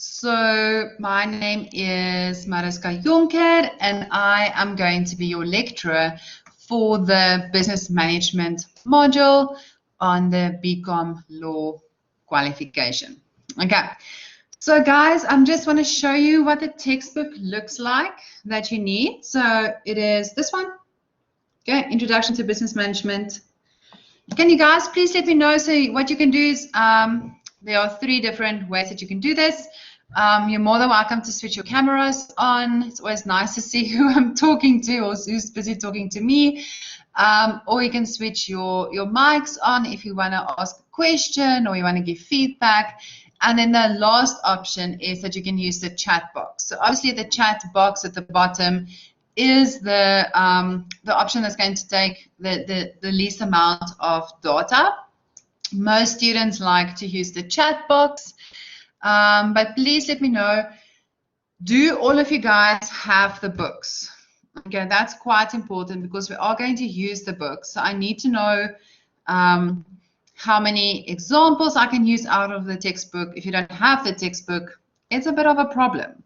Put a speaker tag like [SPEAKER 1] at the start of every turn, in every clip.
[SPEAKER 1] So my name is Mariska Jonker, and I am going to be your lecturer for the business management module on the BCom law qualification. Okay, so guys, I just want to show you what the textbook looks like that you need. So it is this one. Okay, Introduction to Business Management. Can you guys please let me know? So what you can do is there are 3 different ways that you can do this. You're more than welcome to switch your cameras on. It's always nice to see who I'm talking to or who's busy talking to me. Or you can switch your mics on if you want to ask a question or you want to give feedback. And then the last option is that you can use the chat box. So obviously the chat box at the bottom is the option that's going to take the least amount of data. Most students like to use the chat box, but please let me know, do all of you guys have the books? Okay, that's quite important because we are going to use the books. So I need to know how many examples I can use out of the textbook. If you don't have the textbook, it's a bit of a problem.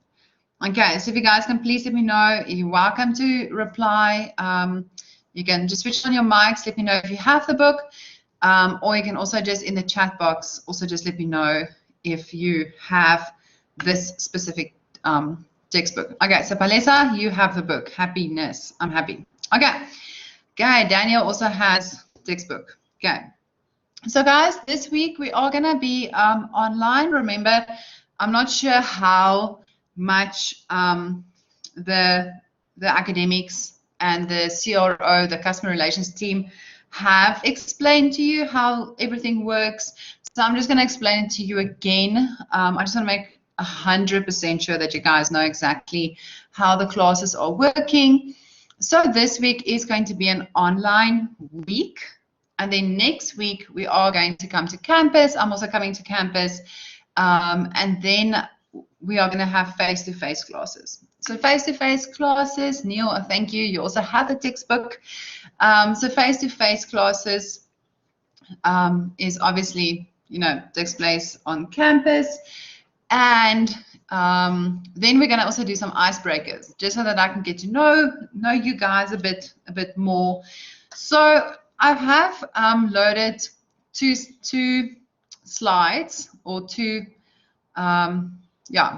[SPEAKER 1] Okay, so if you guys can please let me know, you're welcome to reply. You can just switch on your mics, let me know if you have the book, or you can also just in the chat box, also just let me know if you have this specific textbook. Okay, so Palesa, you have the book. Happiness, I'm happy. Okay, Daniel also has textbook. Okay, so guys, this week we are gonna be online. Remember, I'm not sure how much the academics and the CRO, the customer relations team, have explained to you how everything works. So I'm just going to explain it to you again. I just want to make 100% sure that you guys know exactly how the classes are working. So this week is going to be an online week. And then next week, we are going to come to campus. I'm also coming to campus. And then we are going to have face-to-face classes. So face-to-face classes, Neil, thank you. You also have the textbook. So face-to-face classes is obviously, takes place on campus. And then we're going to also do some icebreakers, just so that I can get to know you guys a bit more. So I have loaded two slides or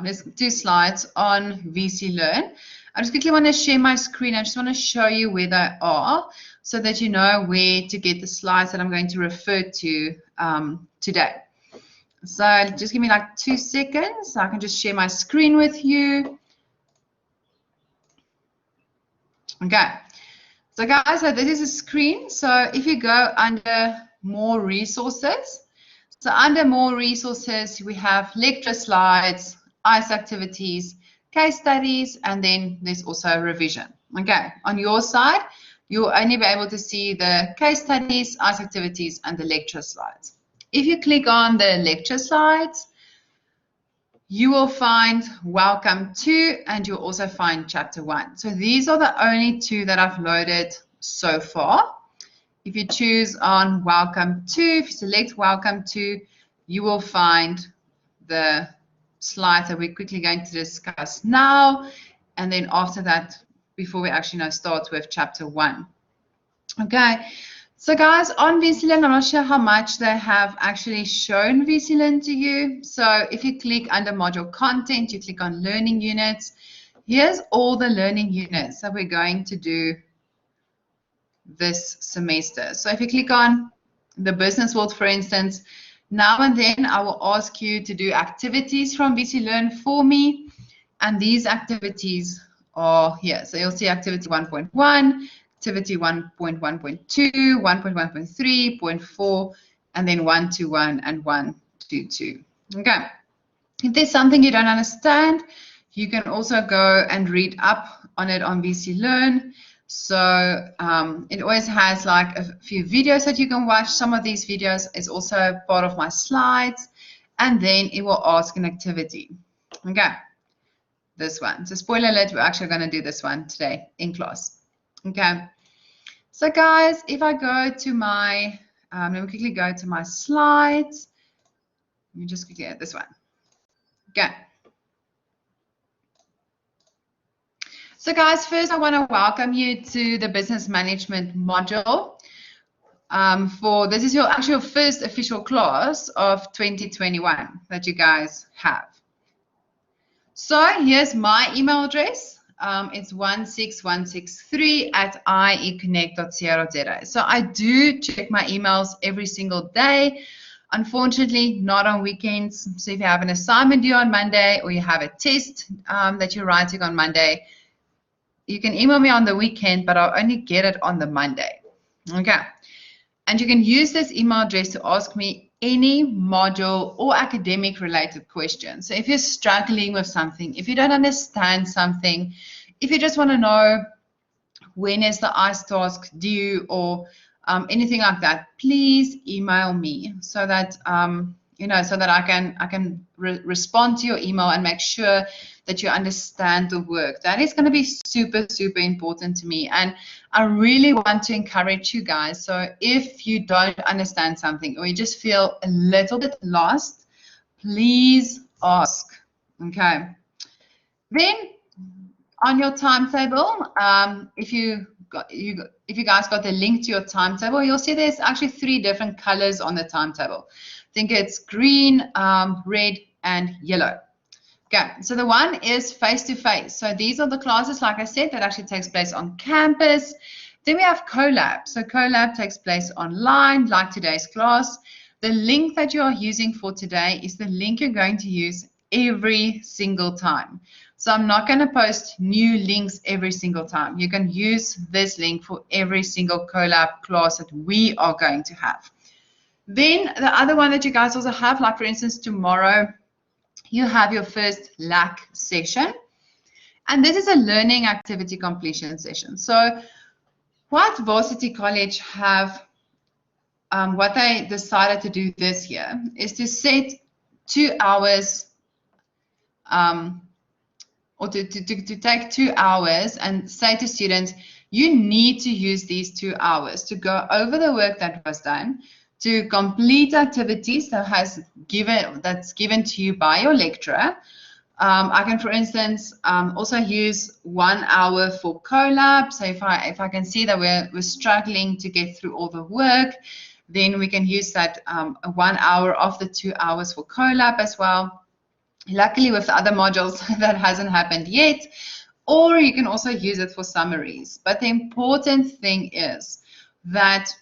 [SPEAKER 1] there's 2 slides on VC Learn. I just quickly want to share my screen. I just want to show you where they are so that you know where to get the slides that I'm going to refer to today. So just give me like 2 seconds so I can just share my screen with you. Okay. So guys, so this is a screen. So if you go under more resources, so under more resources, we have lecture slides, ICE activities, case studies, and then there's also revision. Okay, on your side, you'll only be able to see the case studies, ICE activities, and the lecture slides. If you click on the lecture slides, you will find Welcome To, and you'll also find Chapter 1. So these are the only 2 that I've loaded so far. If you choose on Welcome To, if you select Welcome To, you will find the slides that we're quickly going to discuss now. And then after that, before we actually start with Chapter 1. Okay, so guys, on VCLearn, I'm not sure how much they have actually shown VCLearn to you. So if you click under Module Content, you click on Learning Units. Here's all the learning units that we're going to do this semester. So if you click on the business world, for instance, now and then I will ask you to do activities from VC Learn for me. And these activities are here. So you'll see activity 1.1, activity 1.1.2, 1.1.3, 0.4, and then 1.2.1 and 1.2.2. Okay. If there's something you don't understand, you can also go and read up on it on VC Learn. So it always has like a few videos that you can watch. Some of these videos is also part of my slides, and then it will ask an activity. Okay, this one. So spoiler alert, we're actually going to do this one today in class. Okay, so guys, if I go to my, let me quickly go to my slides. Let me just quickly add this one. Okay, So guys, first I want to welcome you to the business management module. This is actually your first official class of 2021 that you guys have. So here's my email address. It's 16163@ieconnect.co.za. So I do check my emails every single day. Unfortunately, not on weekends. So if you have an assignment due on Monday or you have a test that you're writing on Monday, you can email me on the weekend, but I'll only get it on the Monday. Okay. And you can use this email address to ask me any module or academic related questions. So if you're struggling with something, if you don't understand something, if you just want to know when is the ICE task due or anything like that, please email me so that so that I can respond to your email and make sure that you understand the work. That is going to be super, super important to me. And I really want to encourage you guys. So if you don't understand something or you just feel a little bit lost, please ask. Okay. Then on your timetable, if you guys got the link to your timetable, you'll see there's actually 3 different colors on the timetable. I think it's green, red, and yellow. Okay, so the one is face-to-face. So these are the classes, like I said, that actually takes place on campus. Then we have Collab. So Collab takes place online, like today's class. The link that you are using for today is the link you're going to use every single time. So I'm not going to post new links every single time. You can use this link for every single Collab class that we are going to have. Then the other one that you guys also have, like for instance, tomorrow, you have your first LAC session. And this is a learning activity completion session. So what Varsity College have, what they decided to do this year is to set 2 hours or to take 2 hours and say to students, you need to use these 2 hours to go over the work that was done, to complete activities that's given to you by your lecturer. I can, for instance, also use 1 hour for Collab. So if I can see that we're struggling to get through all the work, then we can use that 1 hour of the 2 hours for Collab as well. Luckily, with the other modules, that hasn't happened yet. Or you can also use it for summaries. But the important thing is that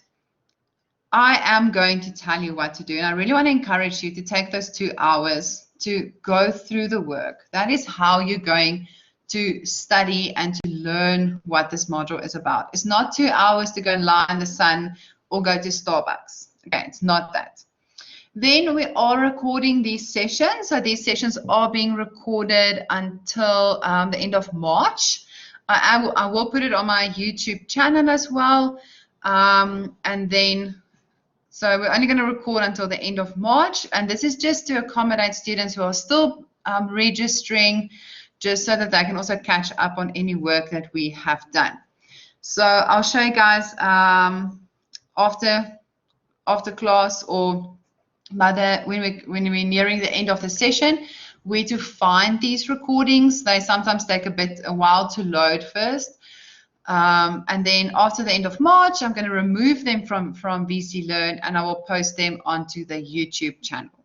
[SPEAKER 1] I am going to tell you what to do. And I really want to encourage you to take those 2 hours to go through the work. That is how you're going to study and to learn what this module is about. It's not 2 hours to go and lie in the sun or go to Starbucks. Okay, it's not that. Then we are recording these sessions. So these sessions are being recorded until the end of March. I will put it on my YouTube channel as well. And then, so we're only going to record until the end of March. And this is just to accommodate students who are still registering, just so that they can also catch up on any work that we have done. So I'll show you guys after class or when we're nearing the end of the session, where to find these recordings. They sometimes take a while to load first. And then after the end of March, I'm going to remove them from VC Learn and I will post them onto the YouTube channel.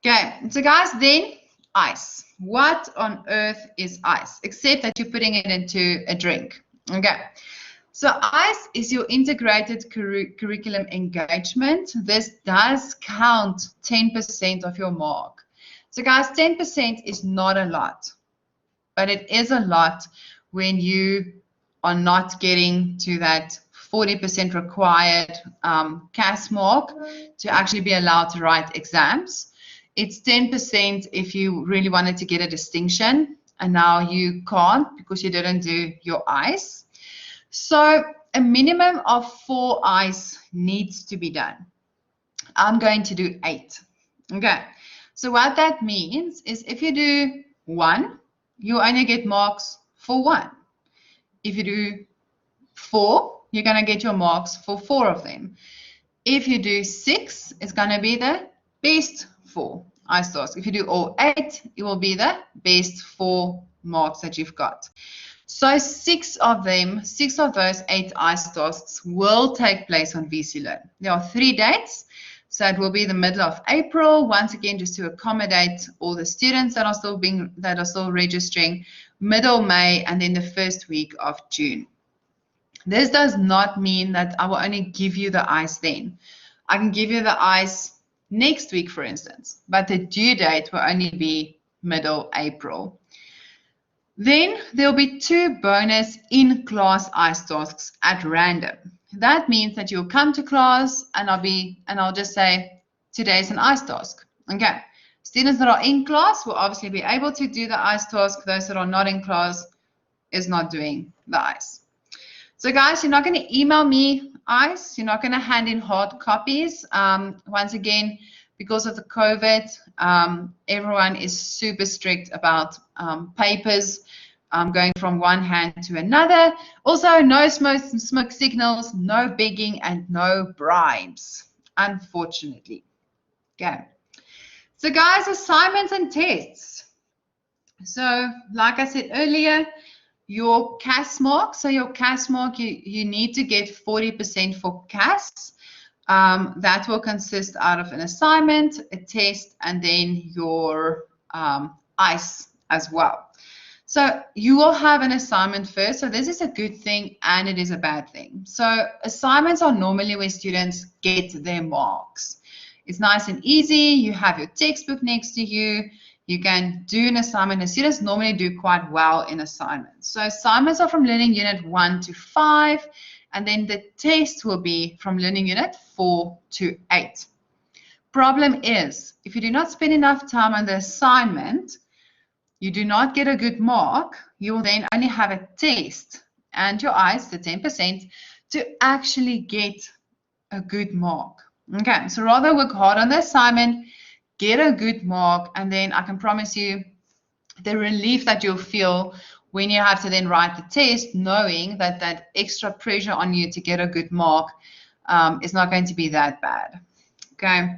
[SPEAKER 1] Okay, so guys, then ICE. What on earth is ICE? Except that you're putting it into a drink. Okay. So ICE is your integrated curriculum engagement. This does count 10% of your mark. So guys, 10% is not a lot, but it is a lot when you are not getting to that 40% required CAS mark to actually be allowed to write exams. It's 10% if you really wanted to get a distinction, and now you can't because you didn't do your ICE. So a minimum of 4 ICE needs to be done. I'm going to do 8. Okay. So what that means is if you do 1, you only get marks for 1. If you do 4, you're going to get your marks for 4 of them. If you do 6, it's going to be the best 4 ICE tasks. If you do all 8, it will be the best 4 marks that you've got. So 6 of those 8 ICE tasks will take place on VC Learn. There are 3 dates. So it will be the middle of April, once again, just to accommodate all the students that are still registering, middle May, and then the first week of June. This does not mean that I will only give you the ICE then. I can give you the ICE next week, for instance, but the due date will only be middle April. Then there'll be 2 bonus in-class ICE tasks at random. That means that you'll come to class and I'll just say, today's an ICE task. Okay. Students that are in class will obviously be able to do the ICE task. Those that are not in class is not doing the ICE. So guys, you're not going to email me ICE. You're not going to hand in hard copies. Once again, because of the COVID, everyone is super strict about papers going from one hand to another. Also, no smoke signals, no begging, and no bribes, unfortunately. Okay. So guys, assignments and tests. So like I said earlier, your CAS mark. So your CAS mark, you need to get 40% for CAS. That will consist out of an assignment, a test, and then your ICE as well. So you will have an assignment first. So this is a good thing and it is a bad thing. So assignments are normally where students get their marks. It's nice and easy. You have your textbook next to you. You can do an assignment. And students normally do quite well in assignments. So assignments are from Learning Unit 1 to 5. And then the test will be from Learning Unit 4 to 8. Problem is, if you do not spend enough time on the assignment, you do not get a good mark, you will then only have a test and your ICE, the 10%, to actually get a good mark. Okay, so rather work hard on the assignment, get a good mark, and then I can promise you the relief that you'll feel when you have to then write the test, knowing that that extra pressure on you to get a good mark is not going to be that bad. Okay.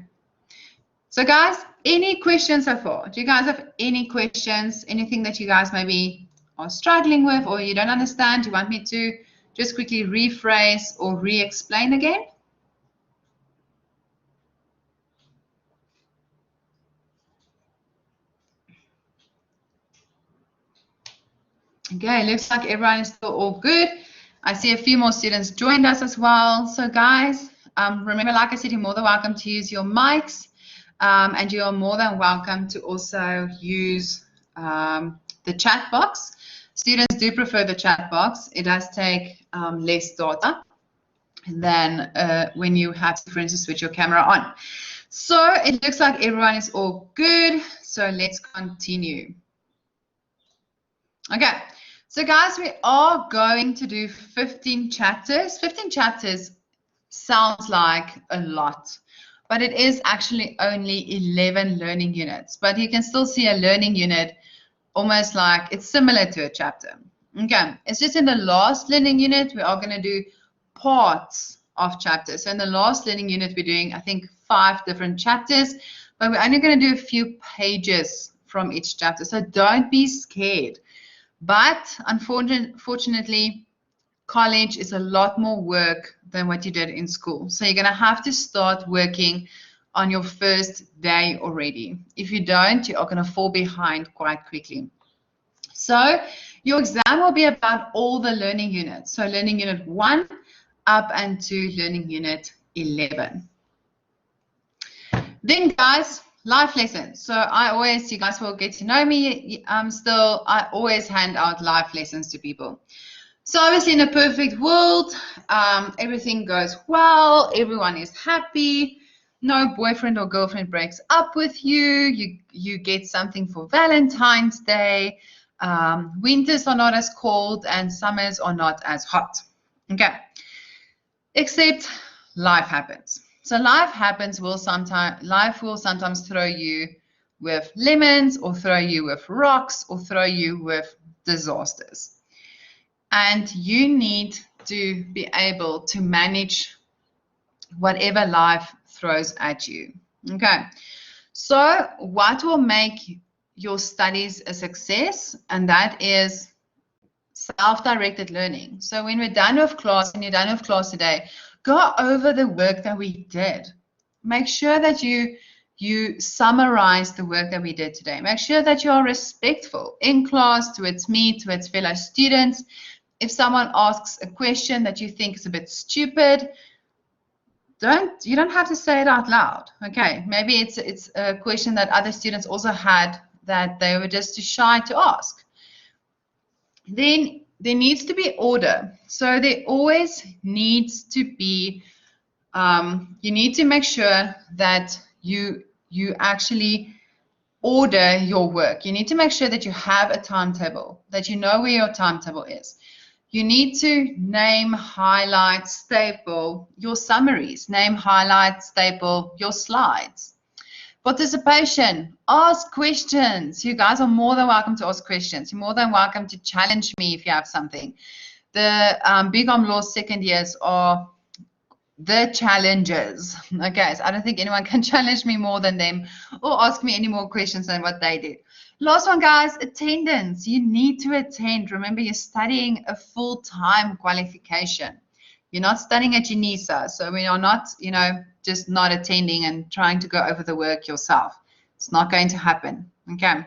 [SPEAKER 1] So guys, any questions so far? Do you guys have any questions? Anything that you guys maybe are struggling with or you don't understand? Do you want me to just quickly rephrase or re-explain again? Okay, looks like everyone is still all good. I see a few more students joined us as well. So guys, remember, like I said, you're more than welcome to use your mics. And you are more than welcome to also use the chat box. Students do prefer the chat box. It does take less data than when you have to, for instance, switch your camera on. So it looks like everyone is all good. So let's continue. Okay. So guys, we are going to do 15 chapters. 15 chapters sounds like a lot, but it is actually only 11 learning units. But you can still see a learning unit almost like it's similar to a chapter. Okay, it's just in the last learning unit, we are going to do parts of chapters. So in the last learning unit, we're doing, I think, 5 different chapters, but we're only going to do a few pages from each chapter. So don't be scared. But unfortunately, college is a lot more work than what you did in school. So you're going to have to start working on your first day already. If you don't, you are going to fall behind quite quickly. So your exam will be about all the learning units. So learning unit 1 up until learning unit 11. Then guys, life lessons. So you guys will get to know me still. I always hand out life lessons to people. So obviously in a perfect world, everything goes well, everyone is happy, no boyfriend or girlfriend breaks up with you, you get something for Valentine's Day, winters are not as cold and summers are not as hot. Okay, except life happens. So life will sometimes throw you with lemons or throw you with rocks or throw you with disasters. And you need to be able to manage whatever life throws at you. Okay, so what will make your studies a success, and that is self-directed learning. So when we're done with class and you're done with class today, go over the work that we did. Make sure that you summarize the work that we did today. Make sure that you are respectful in class towards me, towards fellow students. If someone asks a question that you think is a bit stupid, you don't have to say it out loud. Okay, maybe it's a question that other students also had that they were just too shy to ask. Then there needs to be order. So there always needs to be, you need to make sure that you actually order your work. You need to make sure that you have a timetable, that you know where your timetable is. You need to name, highlight, staple your summaries. Name, highlight, staple your slides. Participation. Ask questions. You guys are more than welcome to ask questions. You're more than welcome to challenge me if you have something. The BCom Law second years are the challenges. Okay, so I don't think anyone can challenge me more than them or ask me any more questions than what they did. Last one, guys, attendance. You need to attend. Remember, you're studying a full-time qualification. You're not studying at UNISA, so we are not, just not attending and trying to go over the work yourself. It's not going to happen, okay?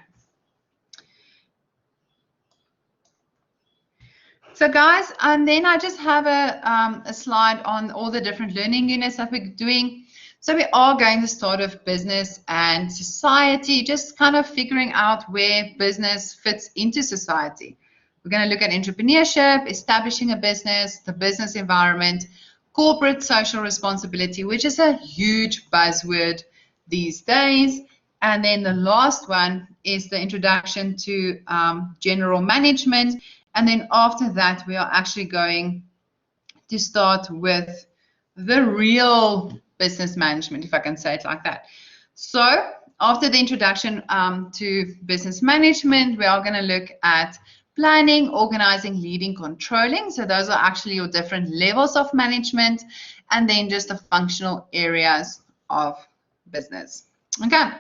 [SPEAKER 1] So guys, and then I just have a slide on all the different learning units that we're doing. So we are going to start with business and society, just kind of figuring out where business fits into society. We're going to look at entrepreneurship, establishing a business, the business environment, corporate social responsibility, which is a huge buzzword these days. And then the last one is the introduction to general management. And then after that, we are actually going to start with the real business management, if I can say it like that. So after the introduction to business management, we are going to look at planning, organizing, leading, controlling. So those are actually your different levels of management, and then just the functional areas of business. Okay.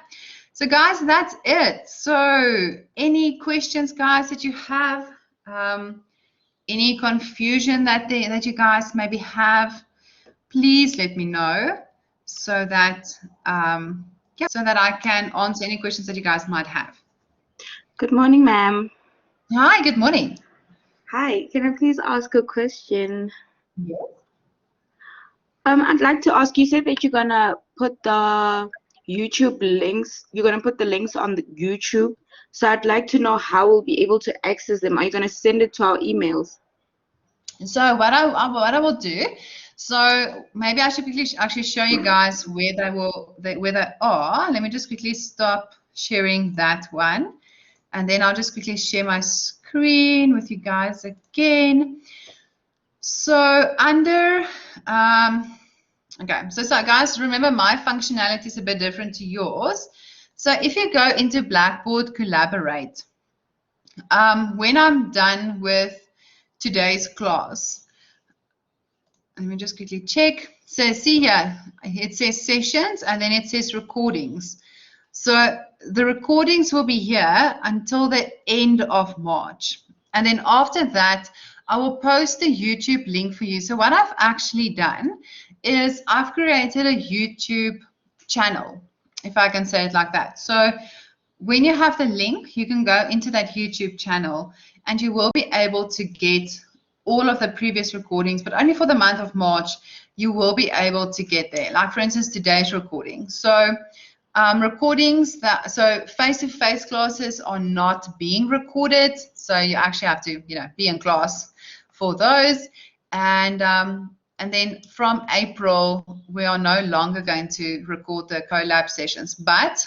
[SPEAKER 1] So guys, that's it. So any questions, guys, that you have? Any confusion that you guys maybe have, please let me know so that so that I can answer any questions that you guys might have.
[SPEAKER 2] Good morning, ma'am.
[SPEAKER 1] Hi, good morning.
[SPEAKER 2] Hi, can I please ask a question?
[SPEAKER 1] Yes.
[SPEAKER 2] I'd like to ask, you said that you're gonna put the YouTube links, you're gonna put the links on the YouTube. So I'd like to know how we'll be able to access them. Are you gonna send it to our emails?
[SPEAKER 1] So what I will do, so maybe I should quickly actually show you guys where they are. Let me just quickly stop sharing that one, and then I'll just quickly share my screen with you guys again. So under okay, so guys, remember my functionality is a bit different to yours. So if you go into Blackboard Collaborate, when I'm done with today's class, let me just quickly check. So see here, it says sessions and then it says recordings. So the recordings will be here until the end of March. And then after that, I will post a YouTube link for you. So what I've actually done is I've created a YouTube channel, if I can say it like that. So when you have the link, you can go into that YouTube channel and you will be able to get all of the previous recordings, but only for the month of March, you will be able to get there. Like for instance, today's recording. So recordings so face-to-face classes are not being recorded. So you actually have to, be in class for those. And then from April, we are no longer going to record the collab sessions. But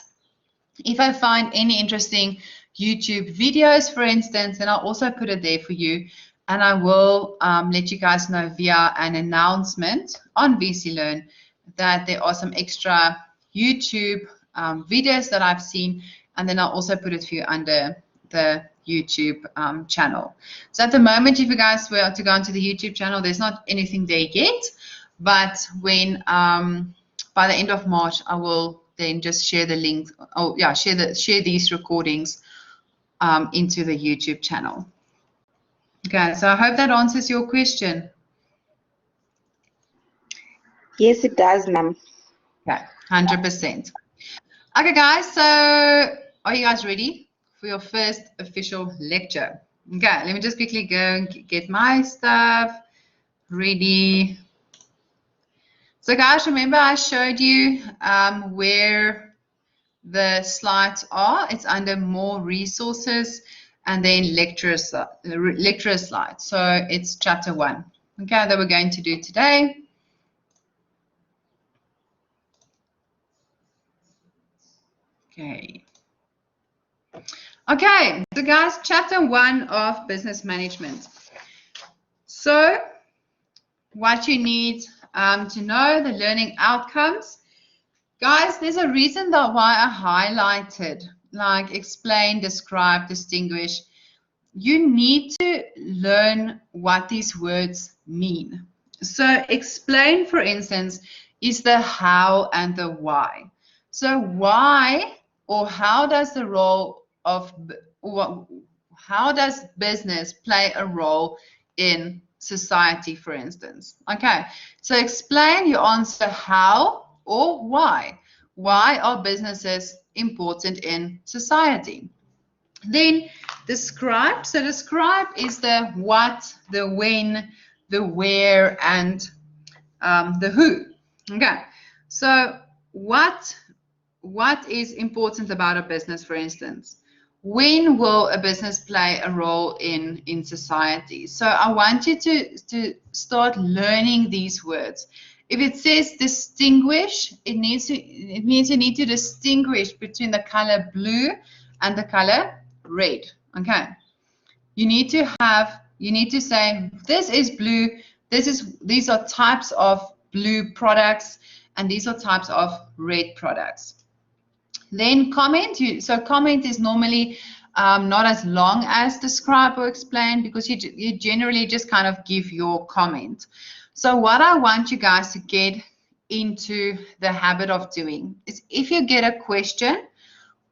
[SPEAKER 1] if I find any interesting YouTube videos, for instance, then I'll also put it there for you. And I will let you guys know via an announcement on VC Learn that there are some extra YouTube videos that I've seen. And then I'll also put it for you under the YouTube channel. So at the moment, if you guys were to go onto the YouTube channel, there's not anything there yet. But when by the end of March, I will then just share the link. Oh yeah, share these recordings into the YouTube channel. Okay, so I hope that answers your question.
[SPEAKER 2] Yes, it does, ma'am.
[SPEAKER 1] Okay, 100%. Okay, guys, so are you guys ready for your first official lecture? Okay, let me just quickly go and get my stuff ready. So guys, remember I showed you where the slides are. It's under more resources and then lecturer slides. So it's chapter 1, okay, that we're going to do today. Okay. Okay, so guys, chapter 1 of business management. So what you need to know, the learning outcomes. Guys, there's a reason that why I highlighted, like explain, describe, distinguish. You need to learn what these words mean. So explain, for instance, is the how and the why. So why or how does the role of, how does business play a role in society, for instance? Okay, so explain, you answer how or why. Why are businesses important in society? Then describe. So describe is the what, the when, the where, and the who. Okay. So what is important about a business, for instance? When will a business play a role in society? So I want you to start learning these words. If it says distinguish, it means you need to distinguish between the color blue and the color red. Okay. You need to say this is blue, these are types of blue products, and these are types of red products. Then comment. So comment is normally not as long as describe or explain, because you generally just kind of give your comment. So what I want you guys to get into the habit of doing is, if you get a question,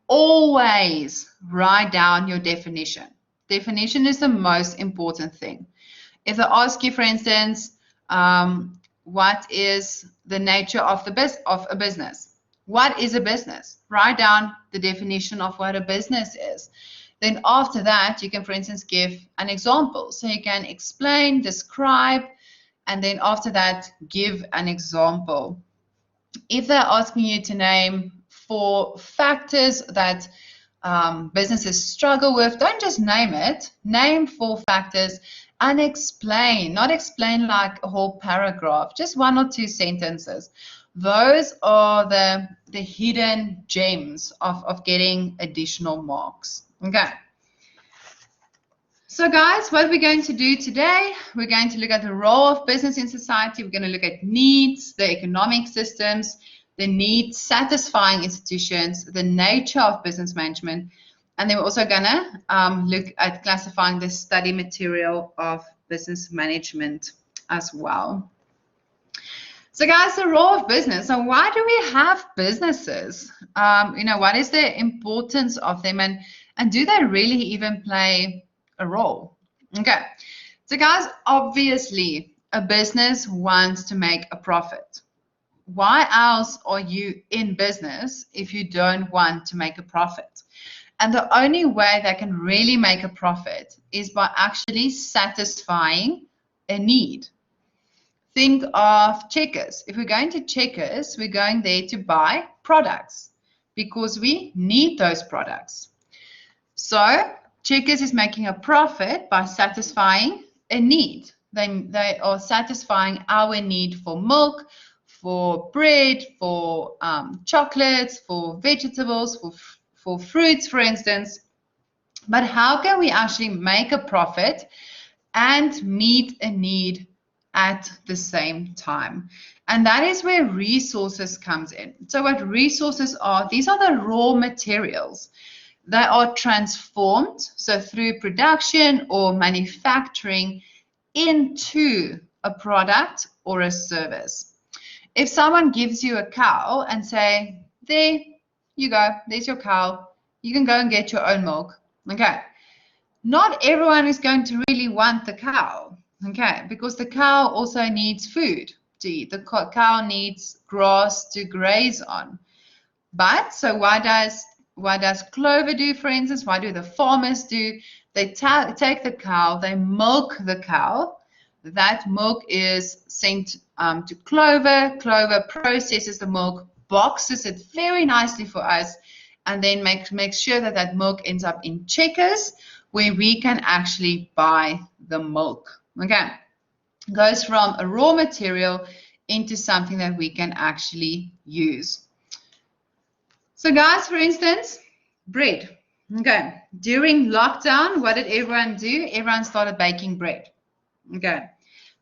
[SPEAKER 1] always write down your definition. Definition is the most important thing. If they ask you, for instance, what is the nature of a business? What is a business? Write down the definition of what a business is. Then after that, you can, for instance, give an example. So you can explain, describe, and then after that, give an example. If they're asking you to name 4 factors that businesses struggle with, don't just name it. Name 4 factors and explain. Not explain like a whole paragraph, just 1 or 2 sentences. Those are the hidden gems of getting additional marks. Okay. So guys, what we're going to do today, we're going to look at the role of business in society. We're going to look at needs, the economic systems, the needs satisfying institutions, the nature of business management, and then we're also going to look at classifying the study material of business management as well. So guys, the role of business. So why do we have businesses? What is the importance of them, and do they really even play a role? Okay, so guys, obviously a business wants to make a profit. Why else are you in business if you don't want to make a profit? And the only way they can really make a profit is by actually satisfying a need. Think of Checkers. If we're going to Checkers, we're going there to buy products because we need those products. So Checkers is making a profit by satisfying a need. They are satisfying our need for milk, for bread, for chocolates, for vegetables, for fruits, for instance. But how can we actually make a profit and meet a need at the same time? And that is where resources comes in. So what resources are, these are the raw materials. They are transformed, so through production or manufacturing, into a product or a service. If someone gives you a cow and say, there you go. There's your cow. You can go and get your own milk. Okay. Not everyone is going to really want the cow. Okay, because the cow also needs food to eat. The cow needs grass to graze on. But so what does Clover do, for instance? What do the farmers do? They take the cow, they milk the cow. That milk is sent to Clover. Clover processes the milk, boxes it very nicely for us, and then makes sure that that milk ends up in Checkers, where we can actually buy the milk. Okay, goes from a raw material into something that we can actually use. So guys, for instance, bread. Okay, during lockdown, what did everyone do? Everyone started baking bread. Okay,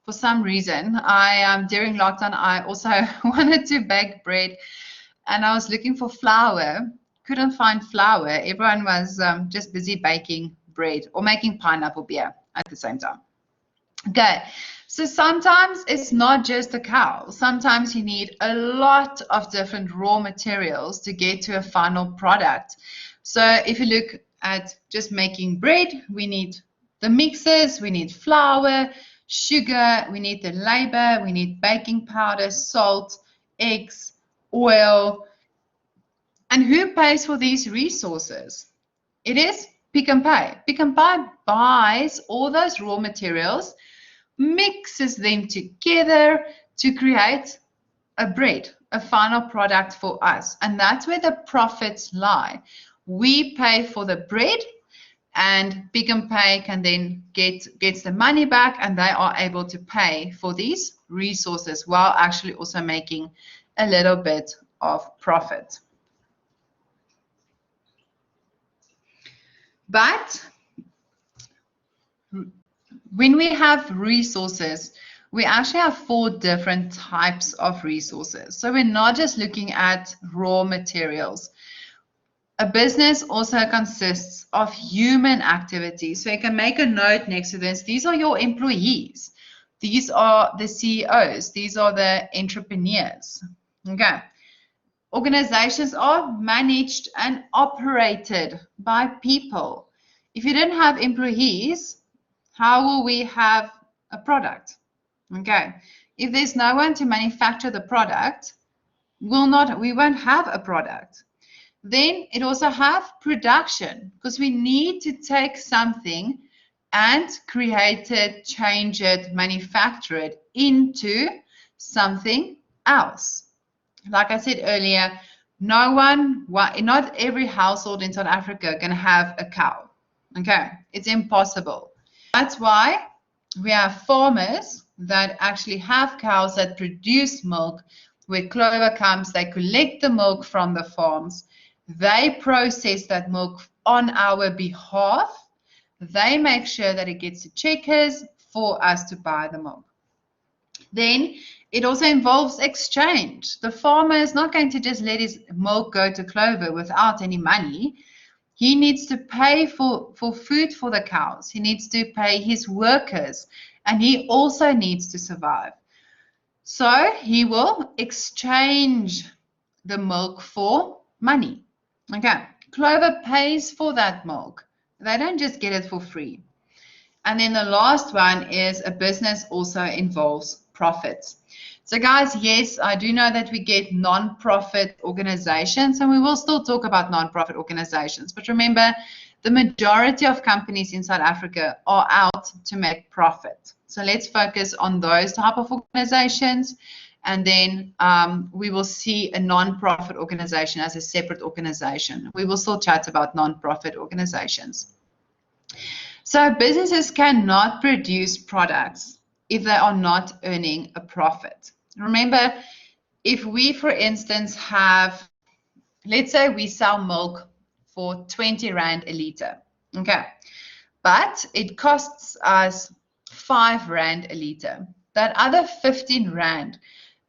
[SPEAKER 1] for some reason, during lockdown, I also wanted to bake bread, and I was looking for flour. Couldn't find flour. Everyone was just busy baking bread or making pineapple beer at the same time. Okay, so sometimes it's not just a cow. Sometimes you need a lot of different raw materials to get to a final product. So if you look at just making bread, we need the mixes, we need flour, sugar, we need the labor, we need baking powder, salt, eggs, oil. And who pays for these resources? It is Pick n Pay. Pick n Pay buys all those raw materials, mixes them together to create a bread, a final product for us. And that's where the profits lie. We pay for the bread, and Pick n Pay can then gets the money back, and they are able to pay for these resources while actually also making a little bit of profit. But when we have resources, we actually have 4 different types of resources. So we're not just looking at raw materials. A business also consists of human activity. So you can make a note next to this. These are your employees. These are the CEOs. These are the entrepreneurs. Okay. Organizations are managed and operated by people. If you don't have employees, how will we have a product? Okay. If there's no one to manufacture the product, we won't have a product. Then it also have production, because we need to take something and create it, change it, manufacture it into something else. Like I said earlier, not every household in South Africa can have a cow. Okay, it's impossible. That's why we have farmers that actually have cows that produce milk, where Clover comes, they collect the milk from the farms, they process that milk on our behalf, they make sure that it gets to Checkers for us to buy the milk. Then it also involves exchange. The farmer is not going to just let his milk go to Clover without any money. He needs to pay for food for the cows. He needs to pay his workers, and he also needs to survive. So he will exchange the milk for money. Okay, Clover pays for that milk. They don't just get it for free. And then the last one is a business also involves profits. So guys, yes, I do know that we get non-profit organizations, and we will still talk about non-profit organizations. But remember, the majority of companies in South Africa are out to make profit. So let's focus on those type of organizations, and then we will see a non-profit organization as a separate organization. We will still chat about non-profit organizations. So businesses cannot produce products if they are not earning a profit. Remember, if we, for instance, have, let's say we sell milk for 20 Rand a liter, okay, but it costs us 5 Rand a liter. That other 15 Rand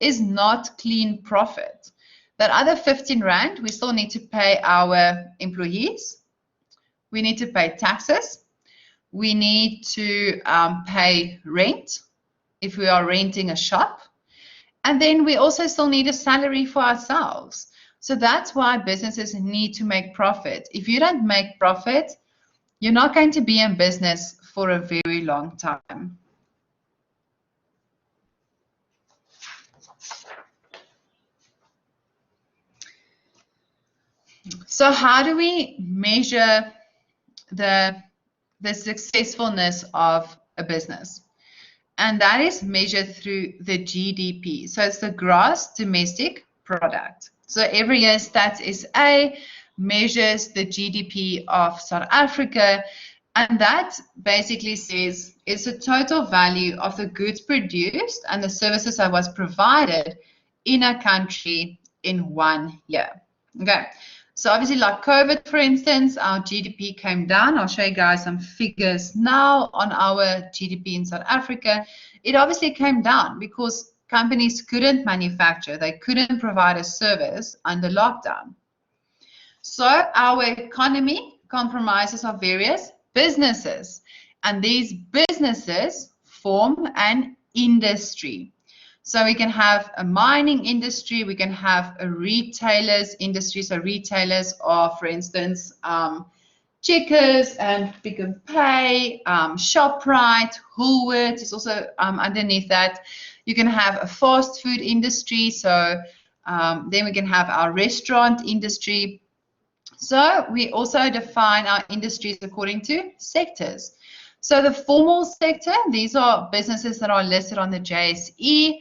[SPEAKER 1] is not clean profit. That other 15 Rand, we still need to pay our employees. We need to pay taxes. We need to pay rent if we are renting a shop. And then we also still need a salary for ourselves. So that's why businesses need to make profit. If you don't make profit, you're not going to be in business for a very long time. So how do we measure the successfulness of a business? And that is measured through the GDP. So it's the gross domestic product. So every year Stats SA measures the GDP of South Africa, and that basically says it's the total value of the goods produced and the services that was provided in a country in 1 year. Okay, so obviously like COVID, for instance, our GDP came down. I'll show you guys some figures now on our GDP in South Africa. It obviously came down because companies couldn't manufacture. They couldn't provide a service under lockdown. So our economy comprises of various businesses, and these businesses form an industry. So we can have a mining industry, we can have a retailers industry. So retailers are, for instance, Checkers and Pick n Pay, ShopRite, Woolworths is also underneath that. You can have a fast food industry. So then we can have our restaurant industry. So we also define our industries according to sectors. So the formal sector, these are businesses that are listed on the JSE.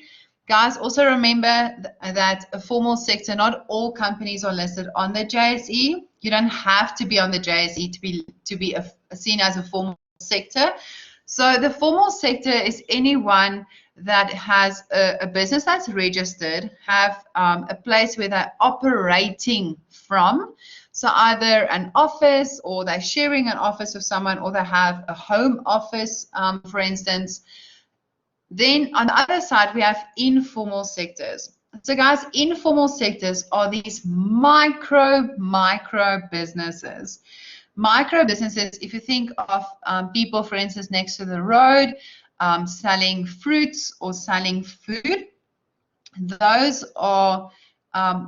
[SPEAKER 1] Guys, also remember that a formal sector, not all companies are listed on the JSE. You don't have to be on the JSE to be seen as a formal sector. So the formal sector is anyone that has a business that's registered, have a place where they're operating from. So either an office, or they're sharing an office with someone, or they have a home office, for instance. Then on the other side, we have informal sectors. So guys, informal sectors are these micro businesses. Micro businesses, if you think of people, for instance, next to the road, selling fruits or selling food, those are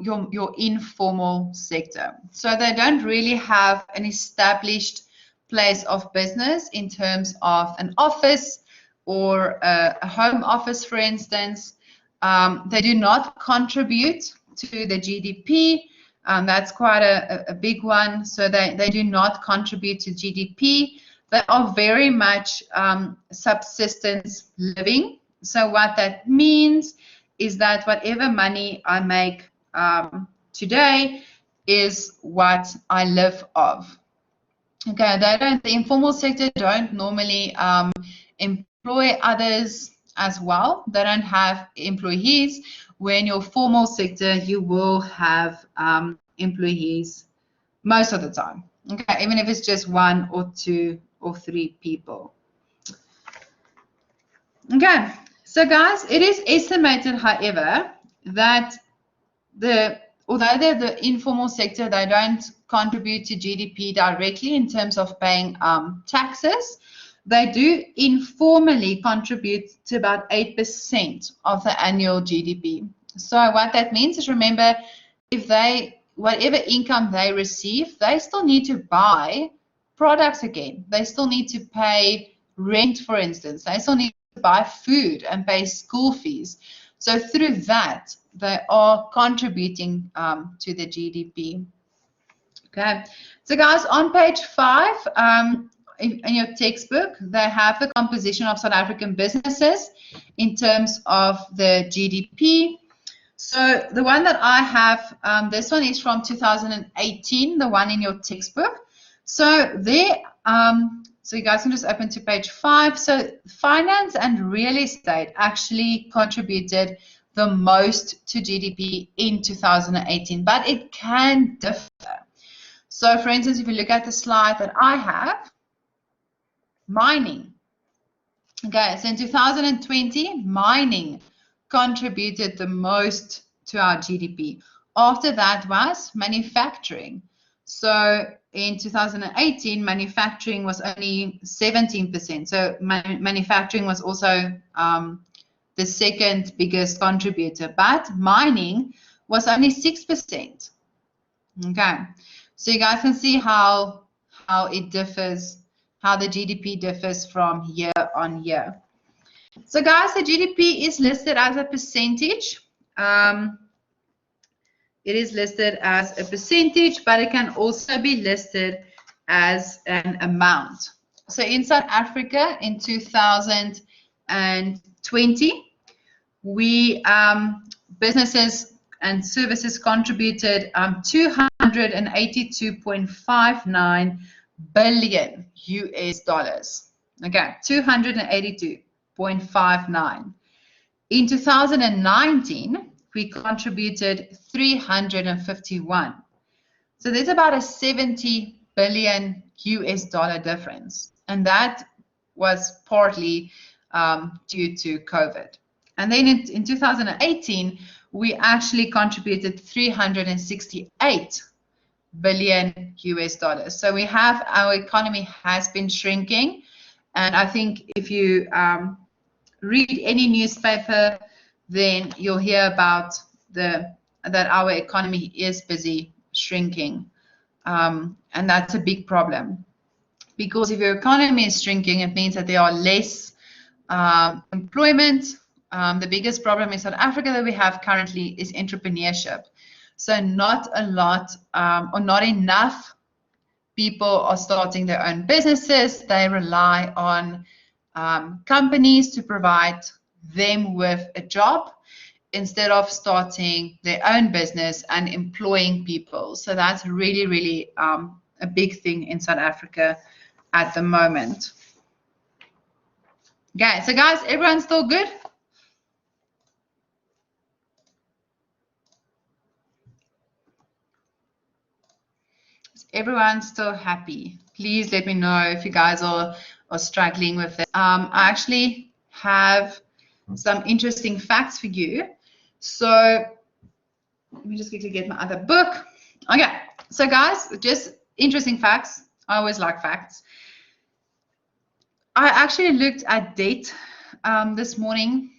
[SPEAKER 1] your informal sector. So they don't really have an established place of business in terms of an office or a home office, for instance. They do not contribute to the GDP. That's quite a big one. So they do not contribute to GDP. They are very much subsistence living. So what that means is that whatever money I make today is what I live off. Okay, the informal sector don't normally employ others as well. They don't have employees. When your formal sector, you will have employees most of the time. Okay, even if it's just 1 or 2 or 3 people. Okay, so guys, it is estimated, however, that although the informal sector, they don't contribute to GDP directly in terms of paying taxes, they do informally contribute to about 8% of the annual GDP. So what that means is, remember, if whatever income they receive, they still need to buy products again. They still need to pay rent, for instance. They still need to buy food and pay school fees. So through that, they are contributing to the GDP. Okay, so guys, on page 5, in your textbook, they have the composition of South African businesses in terms of the GDP. So the one that I have, this one is from 2018, the one in your textbook. So there, so you guys can just open to page 5. So finance and real estate actually contributed the most to GDP in 2018, but it can differ. So for instance, if you look at the slide that I have, mining. Okay, so in 2020, mining contributed the most to our GDP. After that was manufacturing. So in 2018, manufacturing was only 17%. So manufacturing was also the second biggest contributor, but mining was only 6%. Okay, so you guys can see how it differs, how the GDP differs from year on year. So guys, the GDP is listed as a percentage. It is listed as a percentage, but it can also be listed as an amount. So in South Africa in 2020, we businesses and services contributed 282.59 billion US dollars. Okay, 282.59. In 2019, we contributed 351. So there's about a 70 billion US dollar difference. And that was partly due to COVID. And then in 2018, we actually contributed 368 billion US dollars. So we have, our economy has been shrinking. And I think if you read any newspaper, then you'll hear about that our economy is busy shrinking. And that's a big problem. Because if your economy is shrinking, it means that there are less employment. The biggest problem in South Africa that we have currently is entrepreneurship. So not a lot or not enough people are starting their own businesses. They rely on companies to provide them with a job instead of starting their own business and employing people. So that's really, really a big thing in South Africa at the moment. Okay, so guys, everyone's still good? Is everyone still happy? Please let me know if you guys are struggling with it. I actually have some interesting facts for you. So let me just quickly get my other book. Okay, so guys, just interesting facts. I always like facts. I actually looked at debt this morning.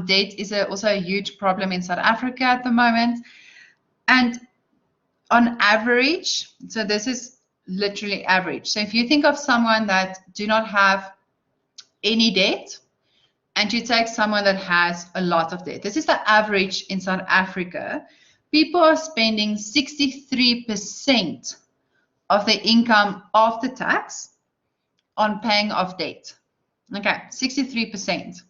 [SPEAKER 1] Debt is also a huge problem in South Africa at the moment. And on average, so this is literally average. So if you think of someone that do not have any debt, and you take someone that has a lot of debt, this is the average in South Africa. People are spending 63% of their income after tax on paying off debt. Okay, 63%.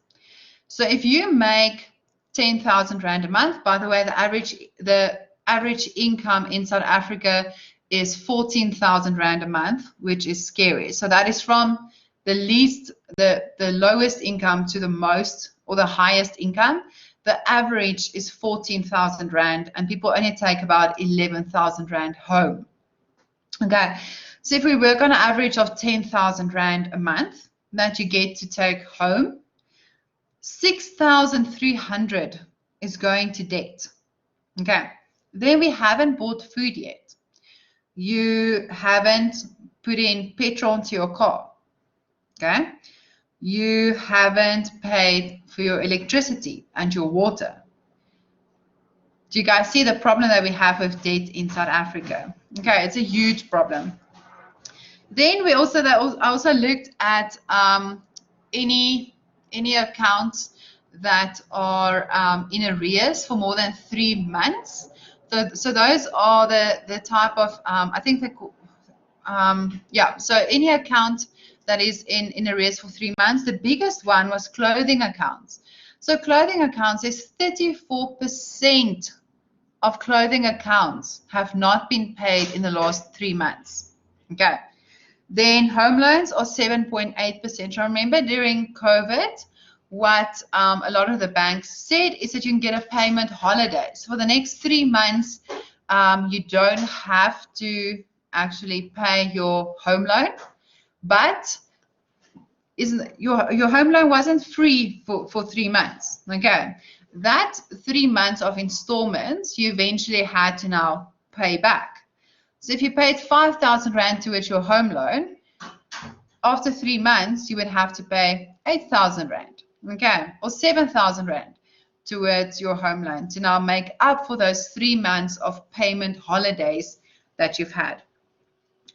[SPEAKER 1] So if you make 10,000 Rand a month, by the way, the average income in South Africa is 14,000 Rand a month, which is scary. So that is from the least, the lowest income to the most or the highest income. The average is 14,000 Rand, and people only take about 11,000 Rand home. Okay, so if we work on an average of 10,000 Rand a month that you get to take home, 6,300 is going to debt. Okay, then we haven't bought food yet. You haven't put in petrol into your car. Okay, you haven't paid for your electricity and your water. Do you guys see the problem that we have with debt in South Africa? Okay, it's a huge problem. Then we also looked at any accounts that are in arrears for more than 3 months. So those are the type of I think so any account that is in arrears for 3 months. The biggest one was clothing accounts. So clothing accounts is 34% of clothing accounts have not been paid in the last 3 months. Okay. Then home loans are 7.8%. Remember during COVID, what a lot of the banks said is that you can get a payment holiday. So for the next 3 months, you don't have to actually pay your home loan, but your home loan wasn't free for 3 months. Okay, that 3 months of installments you eventually had to now pay back. So if you paid 5,000 Rand towards your home loan, after 3 months you would have to pay 8,000 Rand, okay, or 7,000 Rand towards your home loan to now make up for those 3 months of payment holidays that you've had.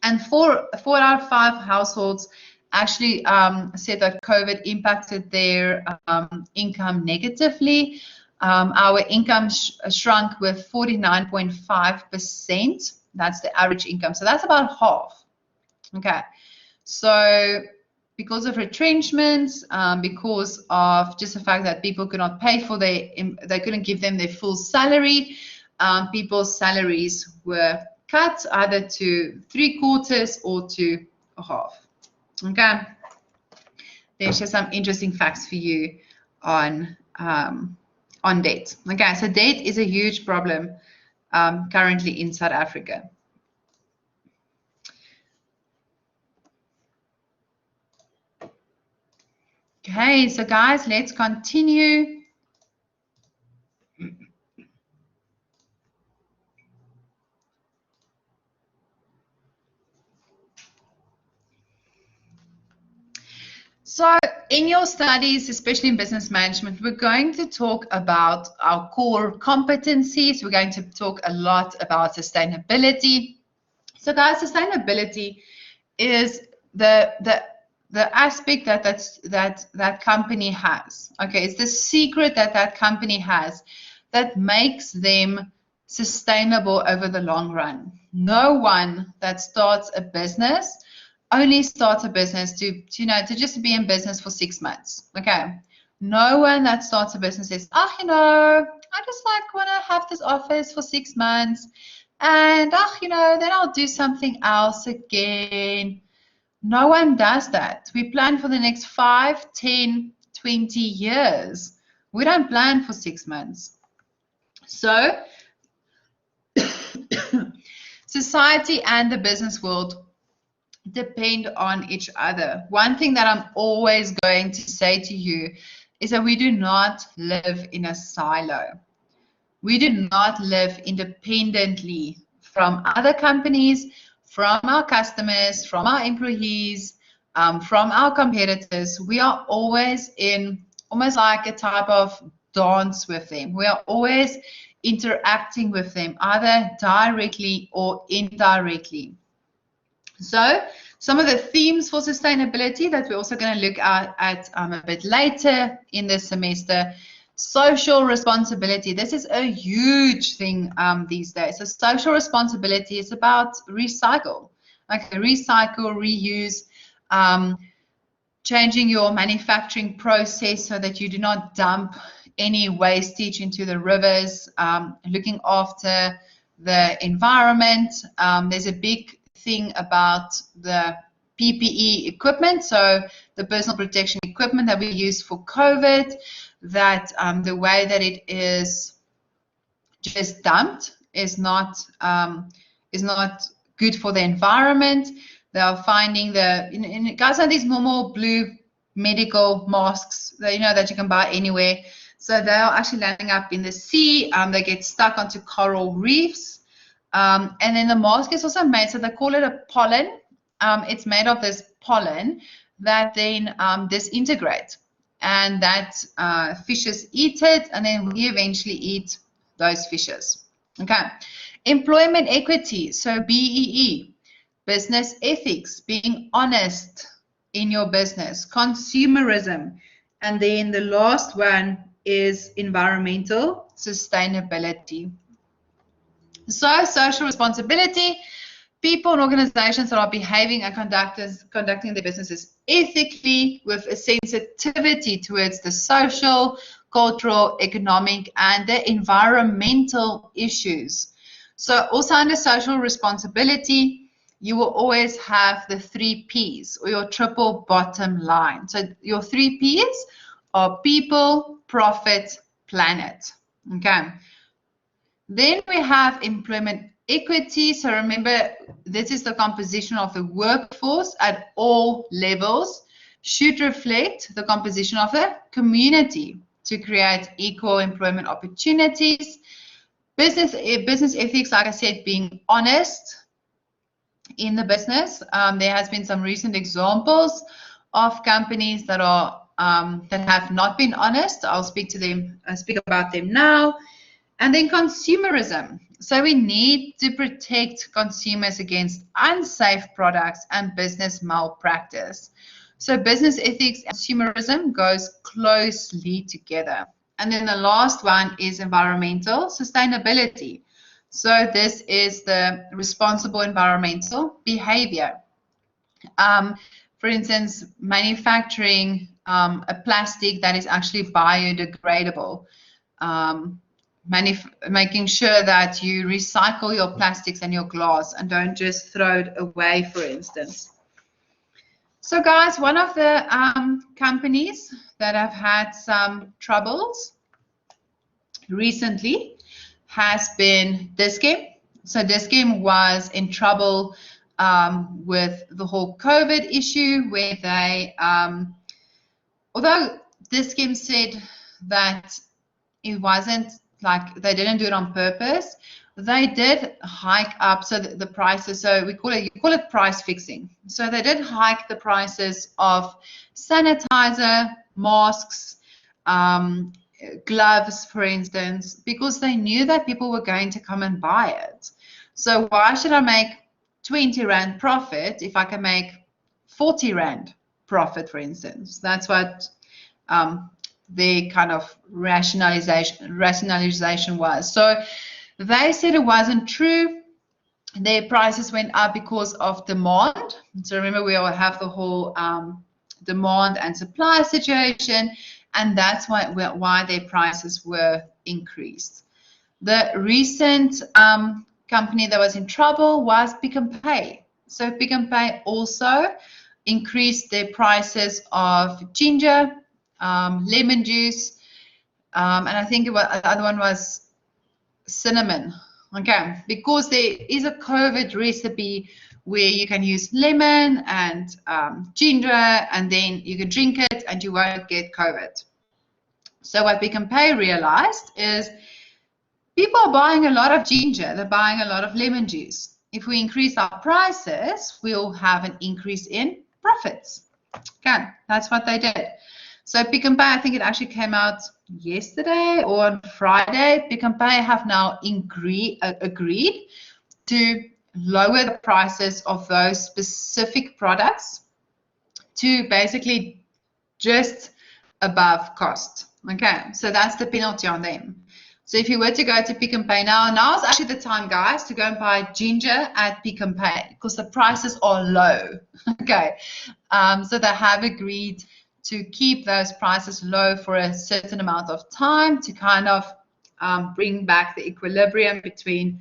[SPEAKER 1] And 4 out of 5 households actually said that COVID impacted their income negatively. Our income shrunk with 49.5%. That's the average income. So that's about half. Okay. So because of retrenchments, because of just the fact that people could not pay for they couldn't give them their full salary, people's salaries were cut either to 3/4 or to a half. Okay, there's just some interesting facts for you on debt. Okay, so debt is a huge problem currently in South Africa. Okay, so guys, let's continue. So in your studies, especially in business management, we're going to talk about our core competencies. We're going to talk a lot about sustainability. So guys, sustainability is the aspect that company has. Okay, it's the secret that company has that makes them sustainable over the long run. No one that starts a business only starts a business to just be in business for 6 months. Okay, no one that starts a business says, I just want to have this office for 6 months, and then I'll do something else again. No one does that. We plan for the next 5, 10, 20 years. We don't plan for 6 months. So society and the business world depend on each other. One thing that I'm always going to say to you is that we do not live in a silo. We do not live independently from other companies, from our customers, from our employees, from our competitors. We are always in almost like a type of dance with them. We are always interacting with them, either directly or indirectly. So some of the themes for sustainability that we're also going to look at a bit later in this semester. Social responsibility. This is a huge thing these days. So social responsibility is about recycle. Okay, recycle, reuse, changing your manufacturing process so that you do not dump any wastage into the rivers, looking after the environment. There's a big thing about the PPE equipment, so the personal protection equipment that we use for COVID, that the way that it is just dumped is not good for the environment. They are finding guys have these normal blue medical masks that that you can buy anywhere. So they are actually landing up in the sea. They get stuck onto coral reefs. And then the mask is also made, so they call it a pollen. It's made of this pollen that then disintegrates, and that fishes eat it, and then we eventually eat those fishes. Okay, employment equity, so BEE, business ethics, being honest in your business, consumerism, and then the last one is environmental sustainability. So social responsibility, people and organizations that are behaving and conducting their businesses ethically with a sensitivity towards the social, cultural, economic, and the environmental issues. So also under social responsibility, you will always have the 3 Ps or your triple bottom line. So your 3 Ps are people, profit, planet. Okay. Then we have employment equity. So remember, this is the composition of the workforce at all levels, should reflect the composition of the community to create equal employment opportunities. Business ethics, like I said, being honest in the business. There has been some recent examples of companies that are that have not been honest. I'll speak about them now. And then consumerism. So we need to protect consumers against unsafe products and business malpractice. So business ethics and consumerism goes closely together. And then the last one is environmental sustainability. So this is the responsible environmental behavior. For instance, manufacturing a plastic that is actually biodegradable. Making sure that you recycle your plastics and your glass and don't just throw it away, for instance. So guys, one of the companies that have had some troubles recently has been Dis-Chem. So Dis-Chem was in trouble with the whole COVID issue where they, although Dis-Chem said that it wasn't like they didn't do it on purpose, they did hike up so the prices, so you call it price fixing. So they did hike the prices of sanitizer, masks, gloves, for instance, because they knew that people were going to come and buy it. So why should I make 20 Rand profit if I can make 40 Rand profit, for instance? That's what the kind of rationalization was. So they said it wasn't true. Their prices went up because of demand. So remember, we all have the whole demand and supply situation, and that's why their prices were increased. The recent company that was in trouble was Pick n Pay. So Pick n Pay also increased their prices of ginger, lemon juice, and I think the other one was cinnamon. Okay, because there is a COVID recipe where you can use lemon and ginger, and then you can drink it and you won't get COVID. So what Pick n Pay realized is people are buying a lot of ginger, they're buying a lot of lemon juice. If we increase our prices, we'll have an increase in profits. Okay, that's what they did. So Pick n Pay, I think it actually came out yesterday or on Friday. Pick n Pay have now agreed to lower the prices of those specific products to basically just above cost. Okay, so that's the penalty on them. So if you were to go to Pick n Pay now's actually the time, guys, to go and buy ginger at Pick n Pay because the prices are low. Okay, so they have agreed to keep those prices low for a certain amount of time to kind of bring back the equilibrium between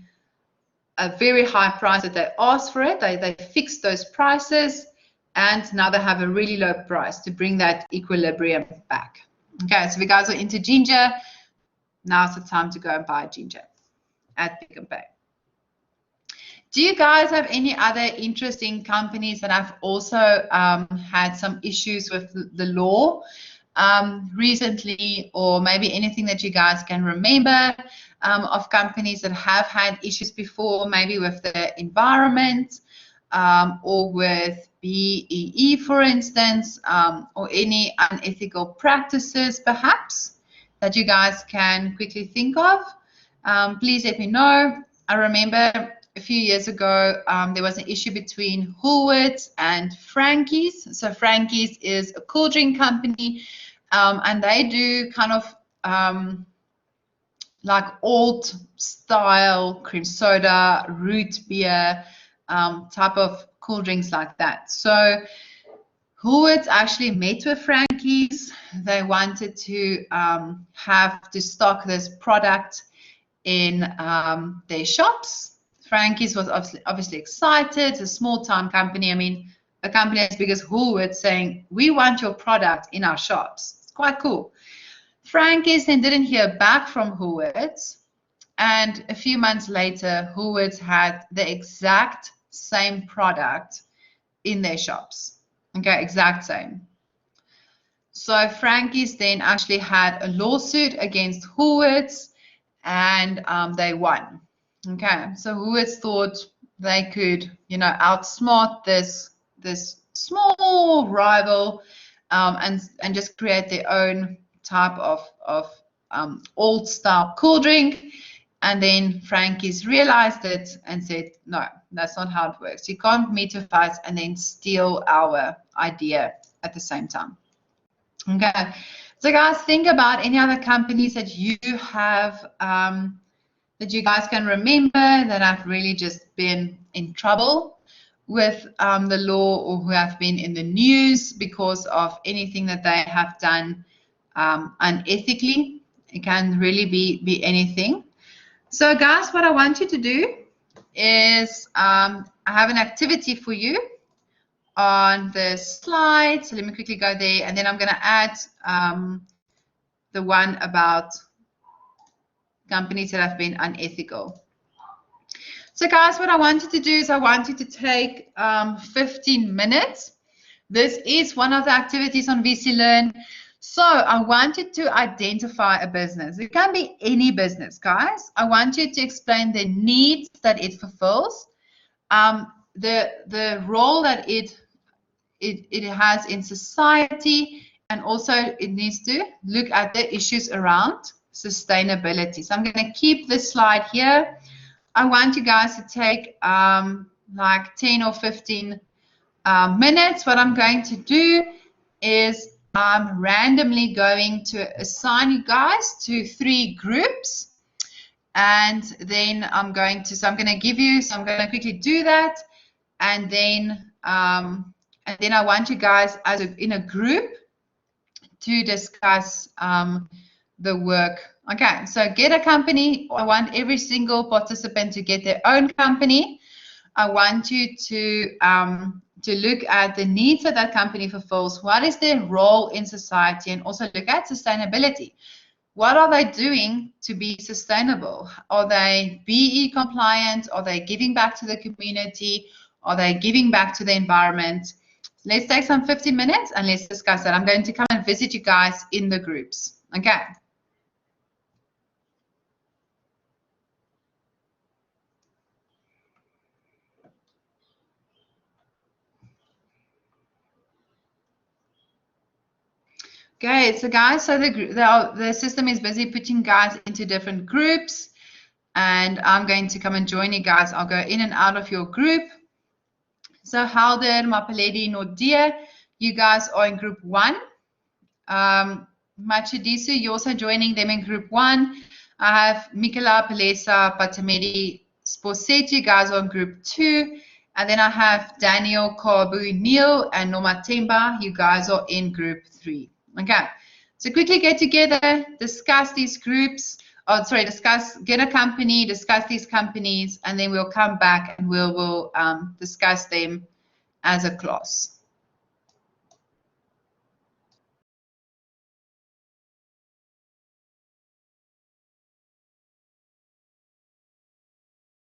[SPEAKER 1] a very high price that they asked for it. They fixed those prices, and now they have a really low price to bring that equilibrium back. Okay, so if you guys are into ginger, now's the time to go and buy ginger at Pick n Pay. Do you guys have any other interesting companies that have also had some issues with the law recently, or maybe anything that you guys can remember of companies that have had issues before, maybe with the environment or with BEE, for instance, or any unethical practices, perhaps, that you guys can quickly think of? Please let me know. I remember a few years ago, there was an issue between Woolworths and Frankie's. So Frankie's is a cool drink company, and they do kind of like old style cream soda, root beer type of cool drinks like that. So Woolworths actually met with Frankie's. They wanted to have to stock this product in their shops. Frankie's was obviously excited. It's a small-time company. I mean, a company as big as Woolworths saying, we want your product in our shops. It's quite cool. Frankie's then didn't hear back from Woolworths, and a few months later, Woolworths had the exact same product in their shops. Okay, exact same. So Frankie's then actually had a lawsuit against Woolworths, and they won. Okay, so Woolworths thought they could, outsmart this small rival and just create their own type of old style cool drink. And then Frankie's realized it and said, no, that's not how it works. You can't meet with us and then steal our idea at the same time. Okay. So guys, think about any other companies that you have, that you guys can remember that have really just been in trouble with the law, or who have been in the news because of anything that they have done unethically. It can really be anything. So guys, what I want you to do is I have an activity for you on the slide. So let me quickly go there, and then I'm going to add the one about companies that have been unethical. So guys, what I want you to do is I want you to take 15 minutes. This is one of the activities on VC Learn. So I want you to identify a business. It can be any business, guys. I want you to explain the needs that it fulfills, the role that it has in society, and also it needs to look at the issues around sustainability. So I'm going to keep this slide here. I want you guys to take like 10 or 15 minutes. What I'm going to do is I'm randomly going to assign you guys to 3 groups, and then I'm going to give you, so I'm going to quickly do that, and then I want you guys in a group to discuss the work. Okay, so get a company. I want every single participant to get their own company. I want you to look at the needs that that company fulfills. What is their role in society? And also look at sustainability. What are they doing to be sustainable? Are they BE compliant? Are they giving back to the community? Are they giving back to the environment? Let's take some 15 minutes and let's discuss that. I'm going to come and visit you guys in the groups. Okay. Okay, so guys, so the system is busy putting guys into different groups, and I'm going to come and join you guys. I'll go in and out of your group. So Halder, Mapaledi, Nordia, you guys are in group 1. Machadisu, you're also joining them in group 1. I have Mikola, Palesa, Patamedi, Sposetti, you guys are in group 2. And then I have Daniel, Kabu, Neil, and Nomatemba, you guys are in group 3. Okay, so quickly get together, discuss these groups, get a company, discuss these companies, and then we'll come back and we'll discuss them as a class.